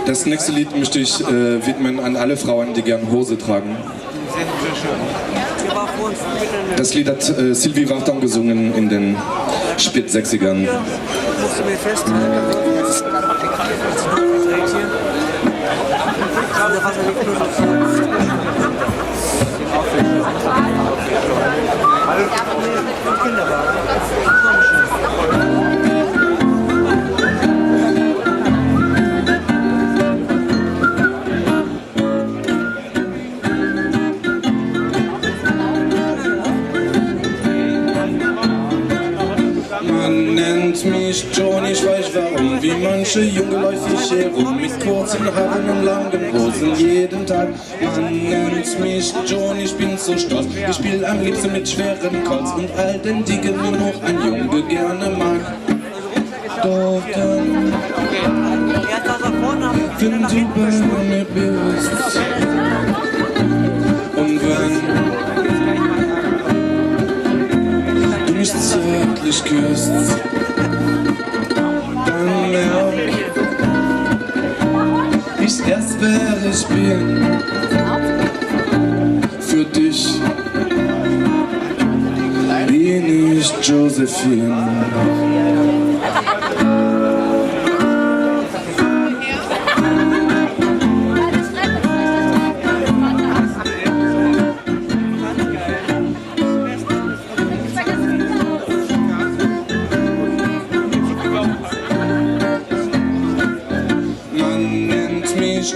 Das nächste Lied möchte ich widmen an alle Frauen, die gern Hose tragen. Das Lied hat Sylvie Vartan gesungen in den Spät-60ern. Man nennt mich John, ich weiß warum, wie manche Junge läuft ich herum mit kurzen Haaren und langen Hosen jeden Tag. Man nennt mich John, ich bin so stolz, ich spiel am liebsten mit schweren Calls und all den Dingen, nur noch ein Junge gerne mag. Doch dann, wenn du bei mir bist und wenn du mich zärtlich küsst, dann merk ich erst, wer ich bin. Für dich bin ich Josephine.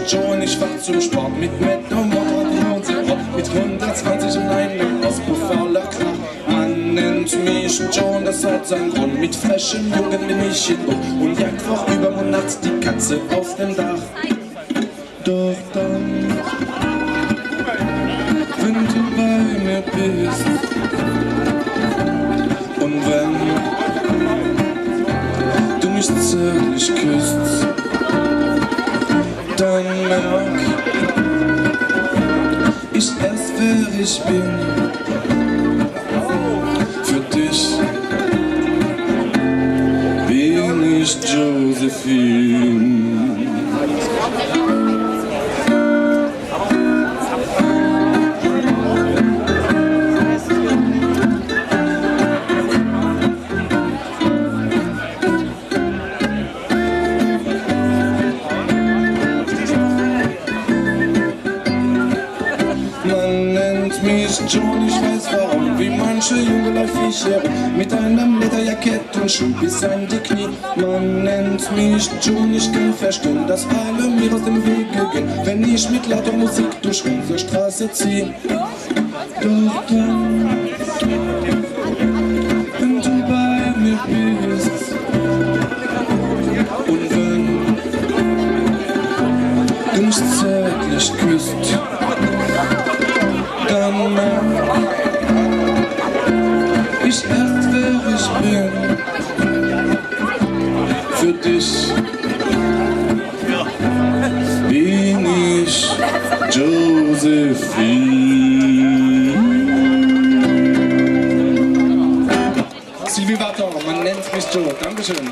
John, ich fahr zum Sport mit Motorhose, mit 120 und einem Auspuff voller Krach. Man nennt mich John, das hat seinen Grund. Mit frischen Jungen bin ich in Buch und jagt vor Übermond nachts die Katze auf dem Dach. Doch dann, wenn du bei mir bist und wenn du mich zärtlich küsst, dann merk ich erst, wer ich bin. Für dich bin ich Josephine. Mich John, ich weiß warum, wie manche Junge läuft ich herum mit einem Lederjackett und Schuh bis an die Knie. Man nennt mich John, ich kann verstehen, dass alle mir aus dem Wege gehen, wenn ich mit lauter Musik durch unsere Straße zieh. Doch dann, wenn du bei mir bist und wenn du mich zärtlich küsst, dann merk ich erst, wer ich bin. Für dich bin ich Josephine. Sylvie Vartan, man nennt mich Joe. Dankeschön.